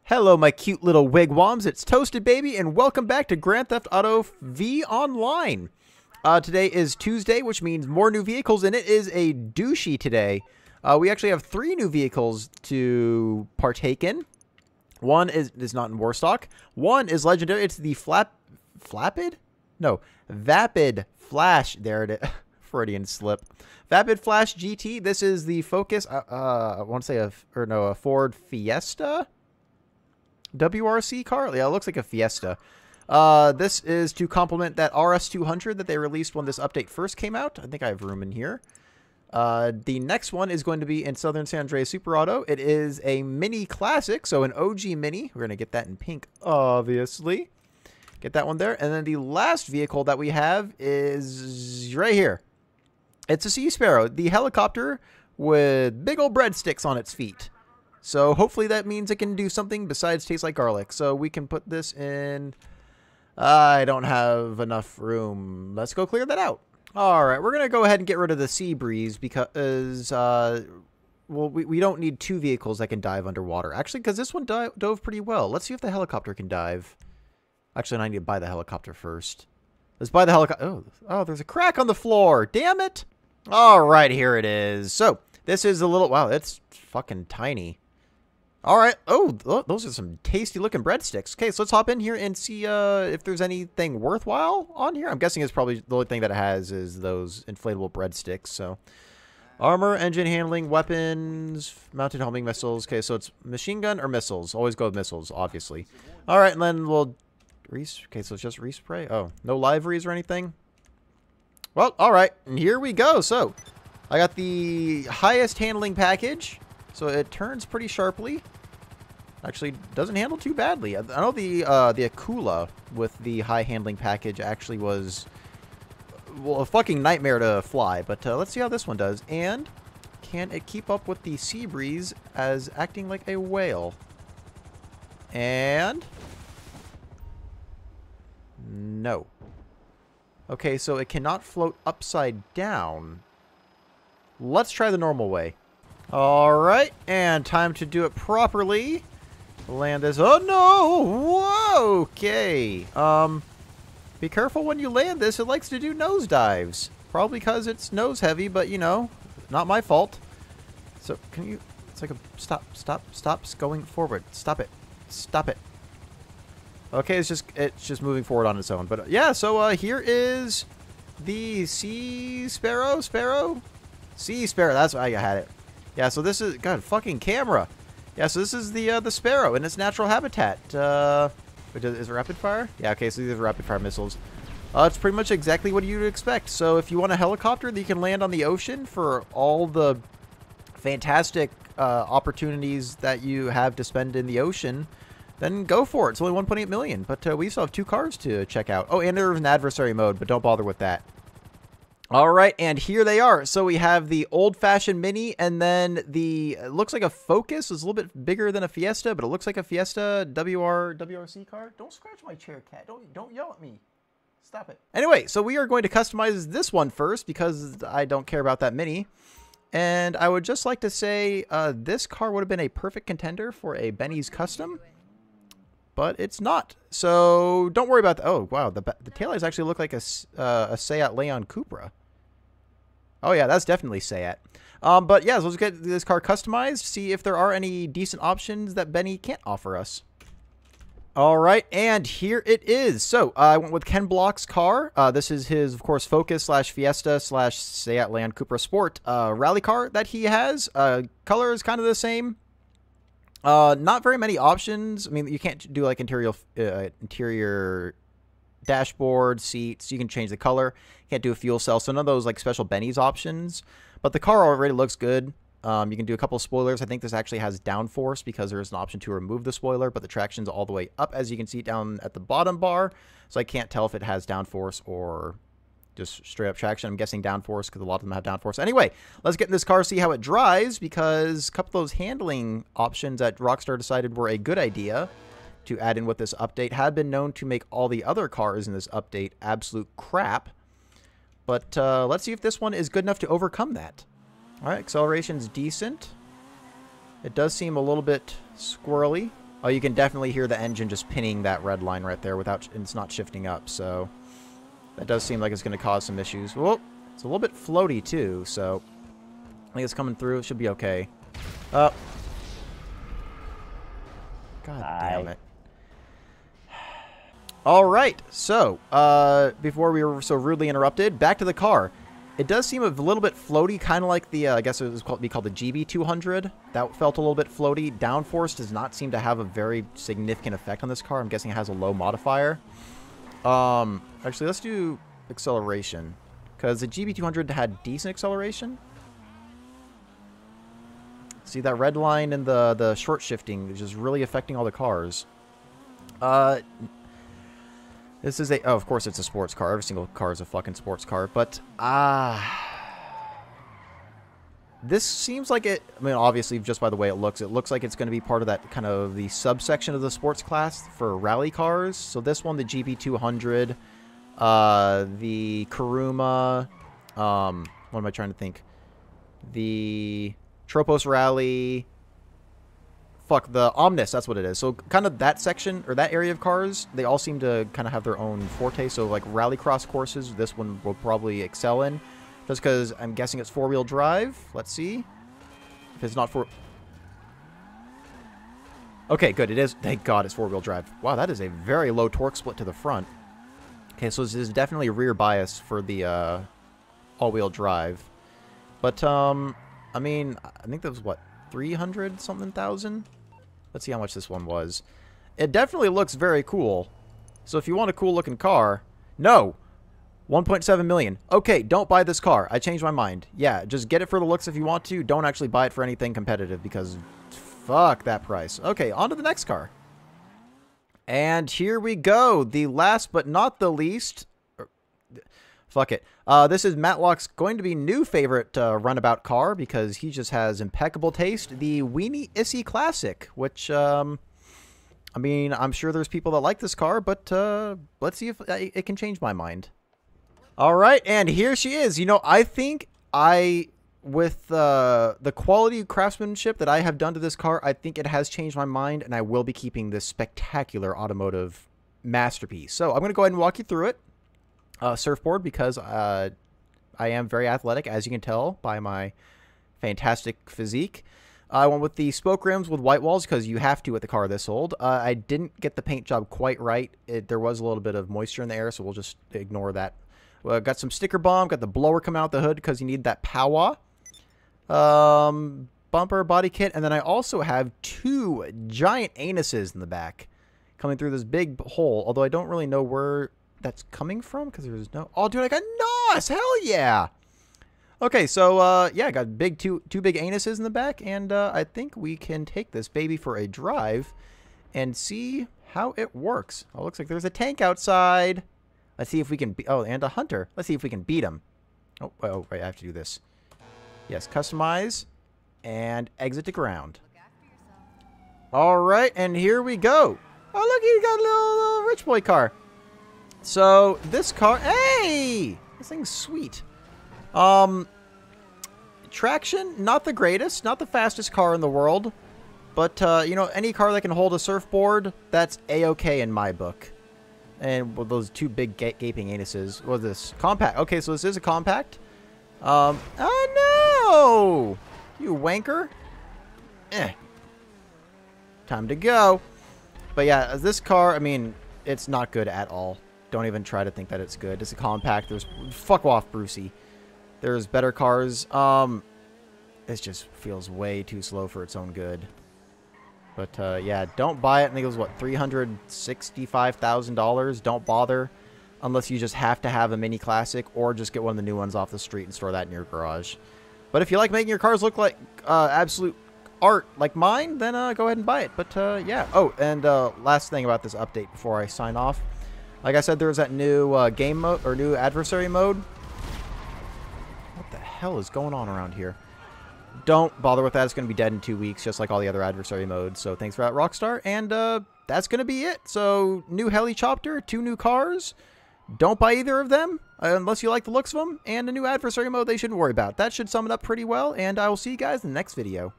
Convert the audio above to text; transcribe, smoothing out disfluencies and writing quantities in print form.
Hello, my cute little wigwams. It's Toasted Baby, and welcome back to Grand Theft Auto V Online. Today is Tuesday, which means more new vehicles, and it is a douchey today. We actually have 3 new vehicles to partake in. One is not in Warstock. One is legendary. It's the Vapid Flash. There it is. Freudian slip. Vapid Flash GT. This is the Focus. I want to say a Ford Fiesta WRC car. Yeah, it looks like a Fiesta. This is to complement that RS200 that they released when this update first came out. I think I have room in here. The next one is going to be in Southern San Andreas Super Auto. It is a Mini Classic, so an OG Mini. We're going to get that in pink, obviously. Get that one there. And then the last vehicle that we have is right here. It's a Sea Sparrow, the helicopter with big old breadsticks on its feet. So hopefully that means it can do something besides taste like garlic. So we can put this in. I don't have enough room. Let's go clear that out. All right, we're going to go ahead and get rid of the Sea Breeze because, well, we don't need 2 vehicles that can dive underwater. Actually, because this one dove pretty well. Let's see if the helicopter can dive. Actually, I need to buy the helicopter first. Let's buy the helicopter. Oh, there's a crack on the floor. Damn it. All right, here it is. So this is a little, wow, it's fucking tiny. All right. Oh, those are some tasty looking breadsticks. Okay, so let's hop in here and see if there's anything worthwhile on here. I'm guessing it's probably the only thing that it has is those inflatable breadsticks. So armor, engine handling, weapons, mounted homing missiles. Okay, so it's machine gun or missiles. Always go with missiles, obviously. All right, and then we'll okay, so it's just respray. Oh, no liveries or anything. Well, all right, and here we go. So I got the highest handling package. So it turns pretty sharply. Actually, doesn't handle too badly. I know the Akula with the high handling package actually was, well, a fucking nightmare to fly. But let's see how this one does. And can it keep up with the Sea Breeze as acting like a whale? And no. Okay, so it cannot float upside down. Let's try the normal way. Alright, and time to do it properly. Land this. Oh no! Whoa! Okay. Be careful when you land this. It likes to do nosedives. Probably because it's nose heavy, but you know, not my fault. So, can you. It's like a. Stop going forward. Stop it. Stop it. Okay, it's just moving forward on its own. But yeah, so here is the Sea Sparrow. Sea Sparrow. That's why I had it. Yeah, so this is, God, fucking camera. Yeah, so this is the Sparrow in its natural habitat. Is it rapid fire? Yeah, okay, so these are rapid fire missiles. It's pretty much exactly what you'd expect. So if you want a helicopter that you can land on the ocean for all the fantastic opportunities that you have to spend in the ocean, then go for it. It's only 1.8 million, but we still have 2 cars to check out. Oh, and there's an adversary mode, but don't bother with that. All right, and here they are. So we have the old-fashioned Mini, and then the, it looks like a Focus. It's a little bit bigger than a Fiesta, but it looks like a Fiesta WRC car. Don't scratch my chair, cat. Don't yell at me. Stop it. Anyway, so we are going to customize this one first because I don't care about that Mini. And I would just like to say this car would have been a perfect contender for a Benny's Custom, but it's not. So don't worry about that. Oh, wow, the taillights actually look like a Seat Leon Cupra. Oh, yeah, that's definitely Seat. But, yeah, so let's get this car customized, see if there are any decent options that Benny can't offer us. All right, and here it is. So, I went with Ken Block's car. This is his, of course, Focus / Fiesta / Seat Leon Cupra Sport rally car that he has. Color is kind of the same. Not very many options. I mean, you can't do, like, interior dashboard, seats. You can change the color. Can't do a fuel cell, so none of those like special Benny's options. But the car already looks good. You can do a couple of spoilers. I think this actually has downforce because there is an option to remove the spoiler, but the traction's all the way up, as you can see down at the bottom bar. So I can't tell if it has downforce or just straight up traction. I'm guessing downforce because a lot of them have downforce. Anyway, let's get in this car, see how it drives, because a couple of those handling options that Rockstar decided were a good idea to add in with this update had been known to make all the other cars in this update absolute crap. But let's see if this one is good enough to overcome that. All right, acceleration's decent. It does seem a little bit squirrely. Oh, you can definitely hear the engine just pinning that red line right there without it's not shifting up, so that does seem like it's going to cause some issues. Well, it's a little bit floaty too, so I think it's coming through. It should be okay. God damn it. All right, so before we were so rudely interrupted, back to the car. It does seem a little bit floaty, kind of like the, I guess it was called the GB200. That felt a little bit floaty. Downforce does not seem to have a very significant effect on this car. I'm guessing it has a low modifier. Actually, let's do acceleration, because the GB200 had decent acceleration. See that red line in the short shifting, which is really affecting all the cars. This is a... Oh, of course it's a sports car. Every single car is a fucking sports car. But, this seems like it... I mean, obviously, just by the way it looks like it's going to be part of that kind of the subsection of the sports class for rally cars. So this one, the GB200, the Kuruma, what am I trying to think? The Tropos Rally... Fuck, the Omnis, that's what it is. So kind of that section, or that area of cars, they all seem to kind of have their own forte. So like rallycross courses, this one will probably excel in. Just because I'm guessing it's four-wheel drive. Let's see. If it's not Okay, good, it is. Thank God it's four-wheel drive. Wow, that is a very low torque split to the front. Okay, so this is definitely rear bias for the all-wheel drive. But, I mean, I think that was, what, 300-something thousand? Let's see how much this one was. It definitely looks very cool. So if you want a cool-looking car... No! 1.7 million. Okay, don't buy this car. I changed my mind. Yeah, just get it for the looks if you want to. Don't actually buy it for anything competitive because... Fuck that price. Okay, on to the next car. And here we go. The last but not the least... Fuck it. This is Matlock's going to be new favorite runabout car because he just has impeccable taste. The Weenie ISSI Classic, which, I mean, I'm sure there's people that like this car, but let's see if it can change my mind. All right, and here she is. You know, I think with the quality craftsmanship that I have done to this car, I think it has changed my mind, and I will be keeping this spectacular automotive masterpiece. So I'm going to go ahead and walk you through it. Surfboard, because I am very athletic, as you can tell by my fantastic physique. I went with the spoke rims with white walls because you have to with the car this old. I didn't get the paint job quite right. There was a little bit of moisture in the air, so we'll just ignore that. Got some sticker bomb, got the blower coming out the hood because you need that power. Bumper, body kit, and then I also have two giant anuses in the back coming through this big hole, although I don't really know where... that's coming from because there's no... Oh, dude, I got NOS! Hell yeah! Okay, so, yeah, I got two big anuses in the back, and I think we can take this baby for a drive and see how it works. Oh, looks like there's a tank outside. Let's see if we can... Oh, and a hunter. Let's see if we can beat him. Oh, right, I have to do this. Yes, customize and exit to ground. All right, and here we go. Oh, look, you got a little rich boy car. So, this car... Hey! This thing's sweet. Traction, not the greatest. Not the fastest car in the world. But, you know, any car that can hold a surfboard, that's A-okay in my book. And with those two big gaping anuses. What is this? Compact. Okay, so this is a compact. Oh, no! You wanker. Time to go. But, yeah, this car, I mean, it's not good at all. Don't even try to think that it's good. It's a compact. There's... Fuck off, Brucey. There's better cars. This just feels way too slow for its own good. But, yeah, don't buy it. I think it was, what, $365,000? Don't bother. Unless you just have to have a Mini Classic or just get one of the new ones off the street and store that in your garage. But if you like making your cars look like absolute art like mine, then go ahead and buy it. But, yeah. Oh, and last thing about this update before I sign off. Like I said, there's that new game mode, or new adversary mode. What the hell is going on around here? Don't bother with that. It's going to be dead in 2 weeks, just like all the other adversary modes. So thanks for that, Rockstar. And that's going to be it. So new helicopter, 2 new cars. Don't buy either of them unless you like the looks of them. And a new adversary mode they shouldn't worry about. That should sum it up pretty well. And I will see you guys in the next video.